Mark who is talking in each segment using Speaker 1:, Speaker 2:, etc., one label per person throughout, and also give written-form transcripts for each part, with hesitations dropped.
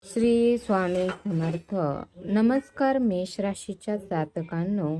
Speaker 1: श्री स्वामी समर्थ. नमस्कार मेष राशीच्या जातकांनो,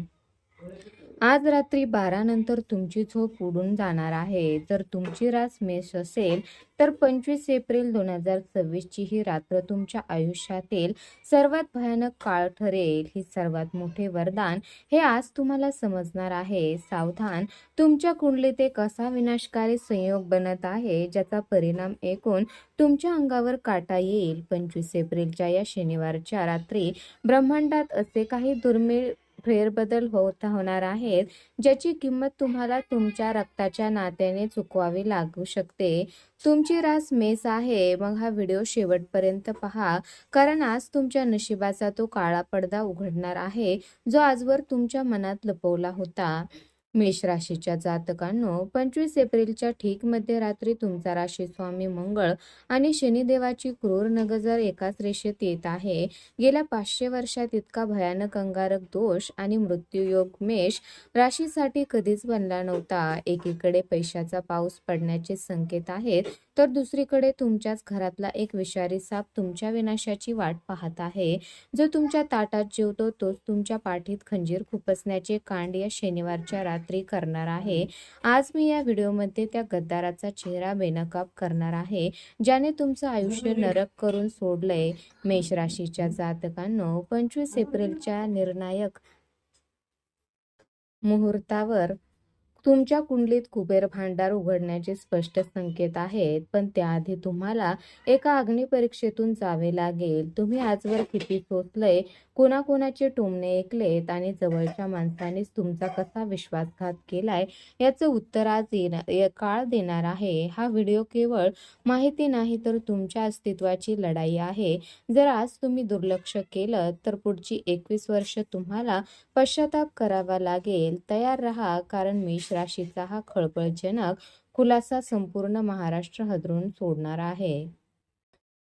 Speaker 1: आज रात्री 12 नंतर तुमची झोप उडून जाणार आहे. जर तुमची रास मेष असेल तर 25 एप्रिल 2026 ची ही रात्र तुमच्या आयुष्यातील सर्वात भयानक काळ ठरेल. ही सर्वात मोठे वरदान हे आज तुम्हाला समजणार आहे. सावधान, तुमच्या कुंडलीत एक असा विनाशकारी संयोग बनत आहे ज्याचा परिणाम ऐकून तुमच्या अंगावर काटा येईल. 25 एप्रिलच्या या शनिवारच्या रात्री ब्रह्मांडात असे काही दुर्मिळ फेरबदल होणार आहेत ज्याची किंमत तुम्हाला तुमच्या रक्ताच्या नात्याने चुकवावी लागू शकते. तुमची रास मेष आहे, मग हा व्हिडिओ शेवटपर्यंत पहा, कारण आज तुमच्या नशिबाचा तो काळा पडदा उघडणार आहे जो आजवर तुमच्या मनात लपवला होता. मेष राशीच्या जातकांनो, 25 एप्रिलच्या ठीक मध्यरात्री तुमचा राशी स्वामी मंगळ आणि शनिदेवाची क्रूर नजर एकाच रेषेत येत आहे. गेल्या 500 वर्षात इतका भयानक अंगारक दोष आणि मृत्यूयोग मेष राशीसाठी कधीच बनला नव्हता. एकीकडे पैशाचा पाऊस पडण्याचे संकेत आहेत, तर दुसरीकडे तुमच्याच घरातला एक विषारी साप तुमच्या विनाशाची वाट पाहत आहे. जो तुमच्या ताटात जेवतो तोच तुमच्या पाठीत खंजीर खुपसण्याचे कांड या शनिवारच्या रात्री करणार आहे. आज मी या व्हिडिओमध्ये त्या गद्दाराचा चेहरा बेनकाब करणार आहे ज्याने तुमचं आयुष्य नरक करून सोडलंय. मेष राशीच्या जातकांनो, 25 एप्रिलच्या निर्णायक मुहूर्तावर तुमच्या कुंडलीत कुबेर भांडार उघडण्याचे स्पष्ट संकेत आहेत, पण त्याआधी तुम्हाला एका अग्निपरीक्षेतून जावे लागेल. तुम्ही आजवर किती सोचलंय, कोणाकोणाचे टोमणे ऐकलेत आणि जवळच्या माणसानेच तुमचा कसा विश्वासघात केलाय याचं उत्तर आज काळ देणार आहे. हा व्हिडिओ केवळ माहिती नाही तर तुमच्या अस्तित्वाची लढाई आहे. जर आज तुम्ही दुर्लक्ष केलं तर पुढची 21 वर्ष तुम्हाला पश्चाताप करावा लागेल. तयार राहा, कारण मेष राशीचा हा खळबळजनक खुलासा संपूर्ण महाराष्ट्र हादरून सोडणार आहे.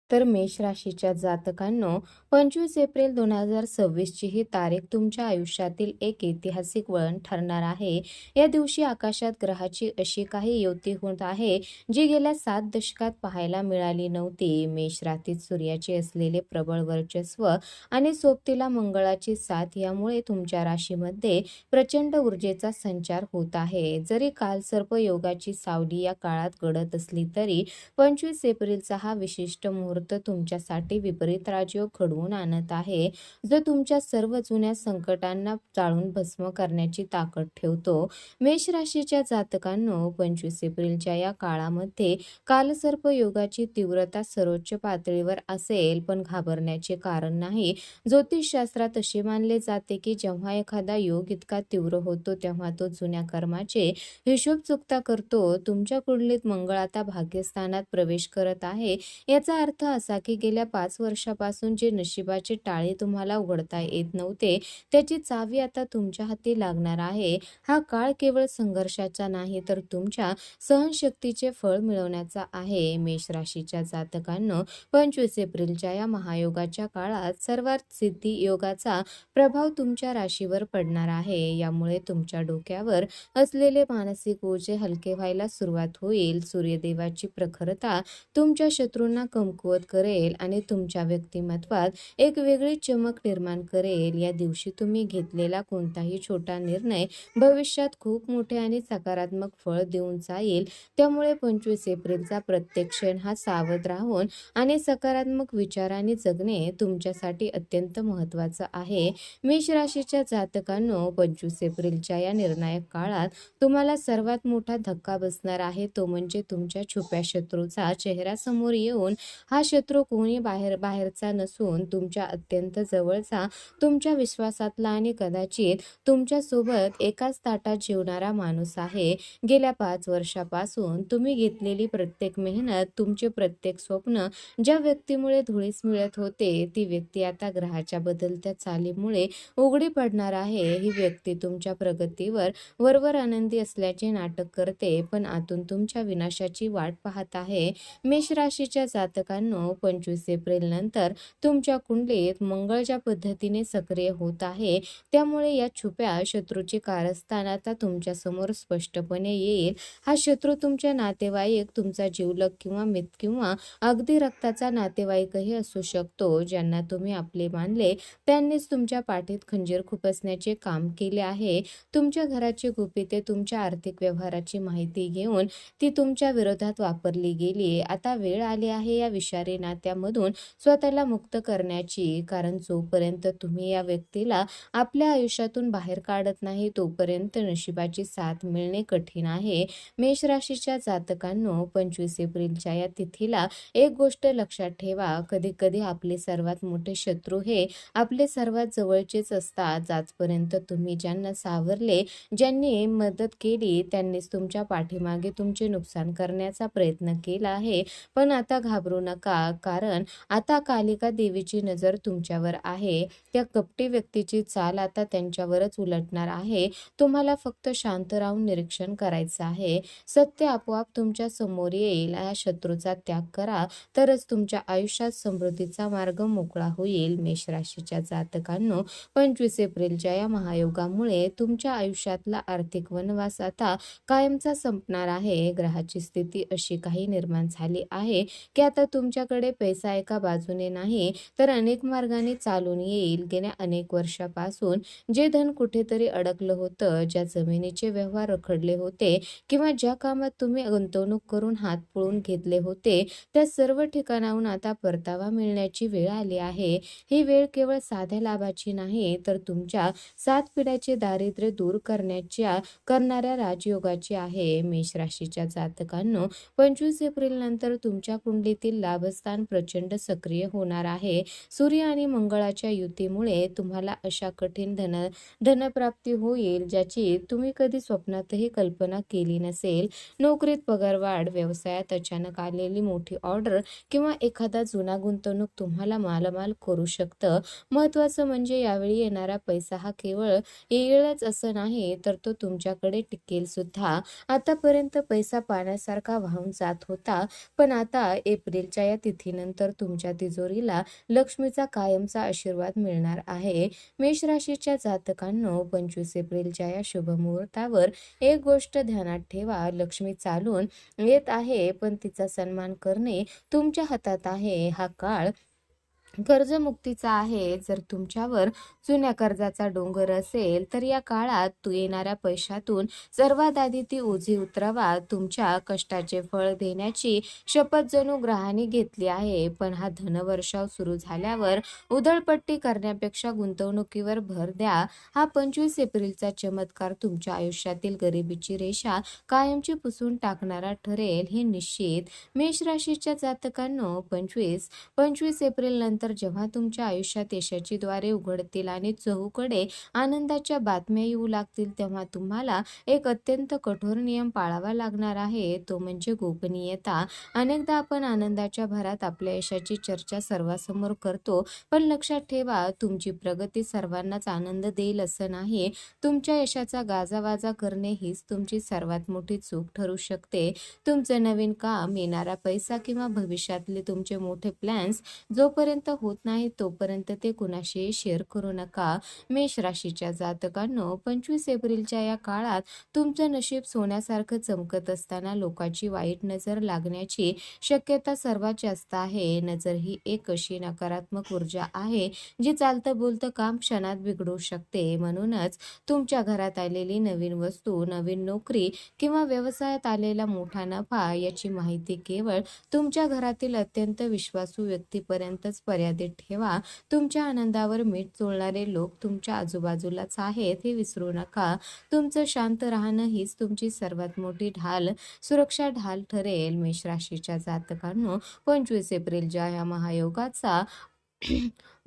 Speaker 1: तर मेष राशीच्या जातकांनो, 25 एप्रिल 2026 ची ही तारीख तुमच्या आयुष्यातील एक ऐतिहासिक वळण ठरणार आहे. या दिवशी आकाशात ग्रहाची अशी काही युती होत आहे जी गेल्या 7 दशकात पाहायला मिळाली नव्हती. मेष राशीत सूर्याचे असलेले प्रबळ वर्चस्व आणि सोबतीला मंगळाची साथ यामुळे तुमच्या राशीमध्ये प्रचंड ऊर्जेचा संचार होत आहे. जरी कालसर्प योगाची सावली या काळात गडत असली तरी 25 एप्रिलचा हा विशिष्ट मुहूर्त तुमच्यासाठी विपरीत राजयोग घडवून आणत आहे, जो तुमच्या सर्व जुन्या संकटांना जाळून भस्म करण्याची ताकद ठेवतो. मेष राशीच्या जातकांनो, 25 एप्रिलच्या या काळामध्ये कालसर्प योगाची तीव्रता सर्वोच्च पातळीवर असेल, पण घाबरण्याचे कारण नाही. ज्योतिषशास्त्रात असे मानले जाते की जेव्हा एखादा योग इतका तीव्र होतो तेव्हा तो जुन्या कर्माचे हिशोब चुकता करतो. तुमच्या कुंडलीत मंगळ आता भाग्यस्थानात प्रवेश करत आहे. याचा अर्थ असा की गेल्या 5 वर्षापासून जे नशिबाचे टाळे तुम्हाला उघडता येत नव्हते त्याची चावी आता तुमच्या हाती लागणार आहे. हा काळ केवळ संघर्षाचा नाही तर तुमच्या सहनशक्तीचे फळ मिळवण्याचा आहे. मेष राशीच्या जातकांनो, 25 एप्रिलच्या या महायोगाच्या काळात सर्वात सिद्धी योगाचा प्रभाव तुमच्या राशीवर पडणार आहे. यामुळे तुमच्या डोक्यावर असलेले मानसिक ओझे हलके व्हायला सुरुवात होईल. सूर्यदेवाची प्रखरता तुमच्या शत्रूंना कमकुवत करेल आणि तुमच्या व्यक्तिमत्वात एक वेगळी चमक निर्माण करेल. या दिवशी तुम्ही घेतलेला कोणताही छोटा निर्णय भविष्यात खूप मोठे आणि सकारात्मक फळ देऊन जाईल. त्यामुळे 25 एप्रिलचा प्रत्येक क्षण हा सावध राहून आणि सकारात्मक विचारांनी जगणे तुमच्यासाठी अत्यंत महत्त्वाचं आहे. मेष राशीच्या जातकांनो, 25 एप्रिलच्या या निर्णायक काळात तुम्हाला सर्वात मोठा धक्का बसणार आहे, तो म्हणजे तुमच्या छुप्या शत्रूचा चेहरा समोर येऊन. हा शत्रू कोणी बाहेरचा नसून तुमच्या अत्यंत जवळचा, तुमच्या विश्वासातला आणि कदाचित तुमच्या सोबत एकाच ताटात जेवणारा माणूस आहे. गेल्या 5 वर्षापासून तुम्ही घेतलेली प्रत्येक मेहनत, तुमचे प्रत्येक स्वप्न ज्या व्यक्तीमुळे धुळीस मिळत होते ती व्यक्ती आता ग्रहाच्या बदलत्या चालीमुळे उघडी पडणार आहे. ही व्यक्ती तुमच्या प्रगतीवर वरवर आनंदी असल्याचे नाटक करते, पण आतून तुमच्या विनाशाची वाट पाहत आहे. मेष राशीच्या जातकांनो, जातकांनो, 25 एप्रिल नंतर तुमच्या कुंडलीत मंगळ ज्या पद्धतीने सक्रिय होत आहे, त्यामुळे या छुप्या शत्रूचे कारस्थान आता तुमच्या समोर स्पष्टपणे येईल. हा शत्रू तुमच्या नातेवाईक, तुमचा जिवलग किंवा मित्र किंवा अगदी रक्ताचा नातेवाईकही असू शकतो. ज्यांना तुम्ही आपले मानले त्यांनीच तुमच्या पाठीत खंजीर खुपसण्याचे काम केले आहे. तुमच्या घराची गुपिते, तुमच्या आर्थिक व्यवहाराची माहिती घेऊन ती तुमच्या विरोधात वापरली गेली. आता वेळ आली आहे या विषारी नात्यामधून स्वतःला मुक्त करण्याची. कारण जोपर्यंत तुम्ही या व्यक्तीला आपल्या आयुष्यातून बाहेर काढत नाही, तोपर्यंत नशिबाची साथ मिळणे कठीण आहे. मेष राशीच्या जातकांनो, 25 एप्रिलच्या या तिथीला एक गोष्ट लक्षात ठेवा. कधी कधी आपले सर्वात मोठे शत्रू हे आपले सर्वात जवळचेच असतात. आजपर्यंत तुम्ही ज्यांना सावरले, ज्यांनी मदत केली, त्यांनीच तुमच्या पाठीमागे तुमचे नुकसान करण्याचा प्रयत्न केला आहे. पण आता घाबरू नका, कारण आता कालिका देवीची नजर तुमच्यावर आहे. त्या कपटी व्यक्तीची चाल आता त्यांच्यावरच उलटणार आहे. तुम्हाला फक्त शांत राहून निरीक्षण करायचं आहे. सत्य आपोआप तुमच्या समोर येईल. या शत्रूचा त्याग करा, तरच तुमच्या आयुष्यात समृद्धीचा मार्ग मोकळा होईल. मेष राशीच्या जातकांनो, 25 एप्रिलच्या या महायोगामुळे तुमच्या आयुष्यातला आर्थिक वनवास आता कायमचा संपणार आहे. ग्रहाची स्थिती अशी काही निर्माण झाली आहे की आता तुमच्याकडे पैसा एका बाजूने नाही, तर अनेक मार्गाने चालून येईल. गेल्या अनेक वर्षापासून जे धन कुठेतरी अडकलं होतं, ज्या जमिनीचे व्यवहार रखडले होते किंवा ज्या कामात तुम्ही गुंतवणूक करून हात पळून घेतले होते, त्या सर्व ठिकाणाहून आता परतावा मिळण्याची वेळ आली आहे. ही वेळ केवळ साध्या लाभाची नाही, तर तुमच्या 7 पिढ्याचे दारिद्र्य दूर करणाऱ्या राजयोगाची आहे. मेष राशीच्या जातकांनो, 25 एप्रिल नंतर तुमच्या कुंडलीतील लाभस्थान प्रचंड सक्रिय होणार आहे. सूर्य आणि मंगळाच्या युतीमुळे तुम्हाला अशा कठीण धनप्राप्ती होईल ज्याची तुम्ही कधी स्वप्नातही कल्पना केली नसेल. नोकरीत पगारवाढ, व्यवसायात अचानक आलेली मोठी ऑर्डर किंवा एखादा जुना गुंतवणूक तुम्हाला मालामाल करू शकतं. महत्त्वाचं म्हणजे यावेळी येणारा पैसा हा केवळ येईलच असं नाही, तर तो तुमच्याकडे टिकेल सुद्धा. आतापर्यंत पैसा पाण्यासारखा वाहून जात होता, पण आता एप्रिलच्या या तिथीनंतर तुमच्या तिजोरीला लक्ष्मीचा कायमचा आशीर्वाद मिळणार आहे. मेष राशीच्या जातकांनो, 25 एप्रिलच्या या शुभमुहूर्तावर एक गोष्ट ध्यानात ठेवा. लक्ष्मी चालून येत आहे, पण तिचा सन्मान करणे तुमच्या हातात आहे. हा काळ कर्जमुक्तीचा आहे. जर तुमच्यावर जुन्या कर्जाचा डोंगर असेल, तर या काळात येणाऱ्या पैशातून सर्वात आधी ती ओझी उतरवा. तुमच्या कष्टाचे फळ देण्याची शपथ जणू ग्रहाने घेतली आहे. पण हा धनवर्षाव सुरू झाल्यावर उधळपट्टी करण्यापेक्षा गुंतवणुकीवर भर द्या. हा 25 एप्रिलचा चमत्कार तुमच्या आयुष्यातील गरिबीची रेषा कायमची पुसून टाकणारा ठरेल, हे निश्चित. मेष राशीच्या जातकांनो, 25 एप्रिल नंतर जेव्हा तुमच्या आयुष्यात यशाची द्वारे उघडतील आणि चहूकडे आनंदाच्या बातम्या येऊ लागतील, तेव्हा तुम्हाला एक अत्यंत कठोर नियम पाळावा लागणार आहे. तो म्हणजे गोपनीयता. अनेकदा आपण आनंदाच्या भरात आपल्या यशाची चर्चा सर्वांसमोर करतो, पण लक्षात ठेवा, तुमची प्रगती सर्वांनाच आनंद देईल असं नाही. तुमच्या यशाचा गाजावाजा करणे हीच तुमची सर्वात मोठी चूक ठरू शकते. तुमचं नवीन काम, येणारा पैसा किंवा भविष्यातले तुमचे मोठे प्लॅन्स जोपर्यंत होत नाही, तोपर्यंत ते कुणाशीही शेअर करू नका. मेष राशीच्या जातकांनो, 25 एप्रिलच्या या काळात तुमचं नशीब सोन्यासारखं चमकत असताना लोकांची वाईट नजर लागण्याची शक्यता सर्वात जास्त आहे. नजर ही एक अशी नकारात्मक ऊर्जा आहे जी चालतं बोलतं काम क्षणात बिघडवू शकते. म्हणूनच तुमच्या घरात आलेली नवीन वस्तू, नवीन नोकरी किंवा व्यवसायात आलेला मोठा नफा याची माहिती केवळ तुमच्या घरातील अत्यंत विश्वासू व्यक्तीपर्यंतच मर्यादित ठेवा. तुमच्या आनंदावर मीठ चोळणारे लोक तुमच्या आजूबाजूलाच आहेत, हे विसरू नका. तुमचं शांत राहणं हीच तुमची सर्वात मोठी सुरक्षा ढाल ठरेल. मेष राशीच्या जातकांनो, 25 एप्रिलच्या या महायोगाचा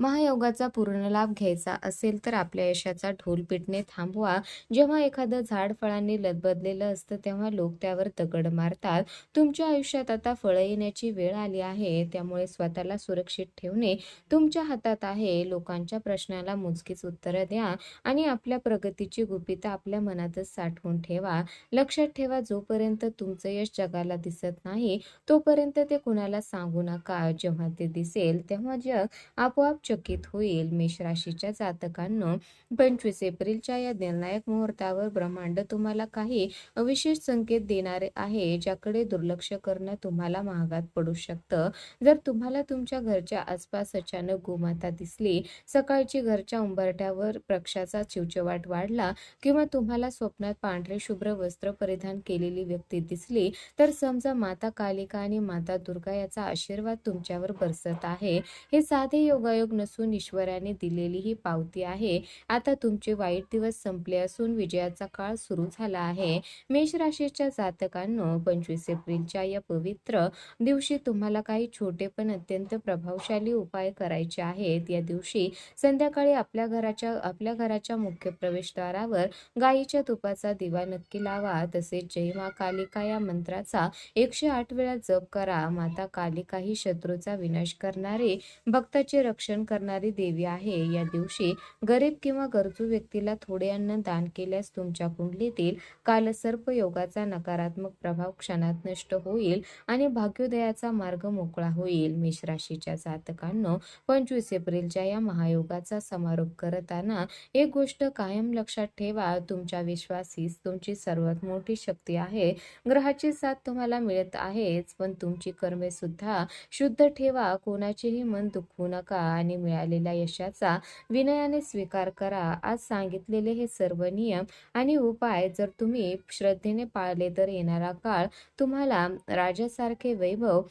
Speaker 1: महायोगाचा पूर्ण लाभ घ्यायचा असेल तर आपल्या यशाचा ढोल पिटणे थांबवा. जेव्हा एखादं झाड फळांनी लदबदलेलं असतं तेव्हा लोक त्यावर दगड मारतात. तुमच्या आयुष्यात आता फळं येण्याची वेळ आली आहे. त्यामुळे स्वतःला सुरक्षित ठेवणे तुमच्या हातात आहे. लोकांच्या प्रश्नाला मोजकीच उत्तरं द्या आणि आपल्या प्रगतीची गुपितं आपल्या मनातच साठवून ठेवा. लक्षात ठेवा, जोपर्यंत तुमचं यश जगाला दिसत नाही तोपर्यंत ते कुणाला सांगू नका. जेव्हा ते दिसेल तेव्हा जग आपोआप चकित होईल. मेष राशीच्या जातकांनो, 25 एप्रिलच्या या निर्णायक मुहूर्तावर ब्रह्मांड तुम्हाला काही विशेष संकेत देणारे आहे, ज्याकडे दुर्लक्ष करणं तुम्हाला महागात पडू शकतं. जर तुम्हाला तुमच्या घरच्या आसपास अचानक गोमाता दिसली, सकाळची घरच्या उंबरठ्यावर पक्ष्याचा चिवचिवाट वाढला किंवा तुम्हाला स्वप्नात पांढरे शुभ्र वस्त्र परिधान केलेली व्यक्ती दिसली, तर समजा माता कालिका आणि माता दुर्गा याचा आशीर्वाद तुमच्यावर बरसत आहे. हे साधे योगायोग नसून ईश्वराने दिलेली ही पावती आहे. आता तुमचे वाईट दिवस संपले असून विजयाचा काळ सुरू झाला आहे. मेष राशीच्या जातकांनो, 25 एप्रिलच्या या पवित्र दिवशी तुम्हाला काही छोटे पण अत्यंत प्रभावशाली उपाय करायचे आहेत. या दिवशी संध्याकाळी आपल्या घराच्या मुख्य प्रवेशद्वारावर गायीच्या तुपाचा दिवा नक्की लावा. तसेच जय मा कालिका या मंत्राचा 108 वेळा जप करा. माता कालिका ही शत्रूचा विनाश करणारी, भक्ताचे रक्षण करणारी देवी आहे. या दिवशी गरीब किंवा गरजू व्यक्तीला थोडे अन्न दान केल्यास तुमच्या कुंडलीतील कालसर्प योगाचा नकारात्मक प्रभाव क्षणात नष्ट होईल आणि भाग्योदयाचा मार्ग मोकळा होईल. मेष राशीच्या जातकांनो, 25 एप्रिलच्या या महायोगाचा समारोप करताना एक गोष्ट कायम लक्षात ठेवा, तुमचा विश्वास हीच तुमची सर्वात मोठी शक्ती आहे. ग्रहाची साथ तुम्हाला मिळत आहेच, पण तुमची कर्मे सुद्धा शुद्ध ठेवा. कोणाचेही मन दुखवू नका आणि मिळालेल्या यशाचा विनयाने स्वीकार करा. आज सांगितलेले हे सर्व नियम आणि उपाय जर तुम्ही श्रद्धेने पाळले तर येणारा काळ तुम्हाला राजासारखे वैभव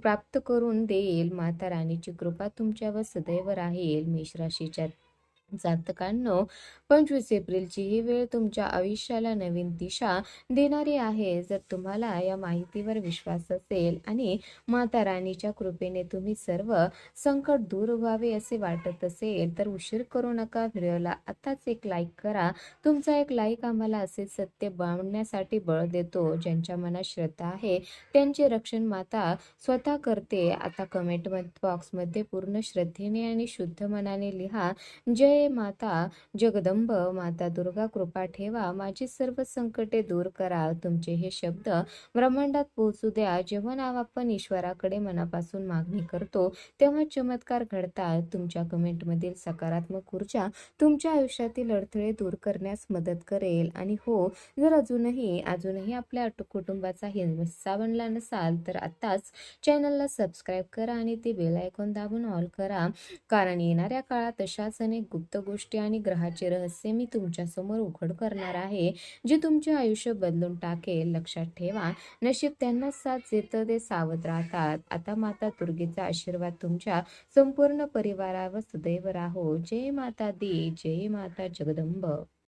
Speaker 1: प्राप्त करून देईल. माता राणीची कृपा तुमच्यावर सदैव राहील. मेष राशीच्या जातकांनो, 25 एप्रिलची ही वेळ तुमच्या आयुष्याला नवीन दिशा देणारी आहे. जर तुम्हाला या माहितीवर विश्वास असेल आणि माता राणीच्या कृपेने तुम्ही सर्व संकट दूर व्हावे असे वाटत असेल तर उशीर करू नका. व्हिडिओला आताच एक लाईक करा. तुमचा एक लाईक आम्हाला असे सत्य बांधण्यासाठी बळ देतो. ज्यांच्या मनात श्रद्धा आहे त्यांचे रक्षण माता स्वतः करते. आता कमेंट बॉक्समध्ये पूर्ण श्रद्धेने आणि शुद्ध मनाने लिहा, जय माता जगदंब, माता दुर्गा कृपा ठेवा, माझी सर्व संकटे दूर करा. तुमचे हे शब्द ब्रह्मांडात पोहोचू द्या. जेव्हा आपण ईश्वराकडे मनापासून मागणी करतो तेव्हा चमत्कार घडतात. तुमच्या कमेंटमधील सकारात्मक ऊर्जा तुमच्या आयुष्यातील अडथळे दूर करण्यास मदत करेल. आणि हो, जर अजूनही आपल्या कुटुंबाचा हिस्सा बनला नसाल तर आताच चॅनलला सबस्क्राईब करा आणि ते बेल आयकॉन दाबून ऑल करा, कारण येणाऱ्या काळात अशाच अनेक गुप्त गोष्टी आणि ग्रहाचे रहस्य मी तुमच्या समोर उघड करणार आहे, जे तुमचे आयुष्य बदलून टाकेल. लक्षात ठेवा, नशीब त्यांना साथ देतं ते सावध राहतात. आता माता दुर्गेचा आशीर्वाद तुमच्या संपूर्ण परिवारावर सदैव राहो. जय माता दी, जय माता जगदंब.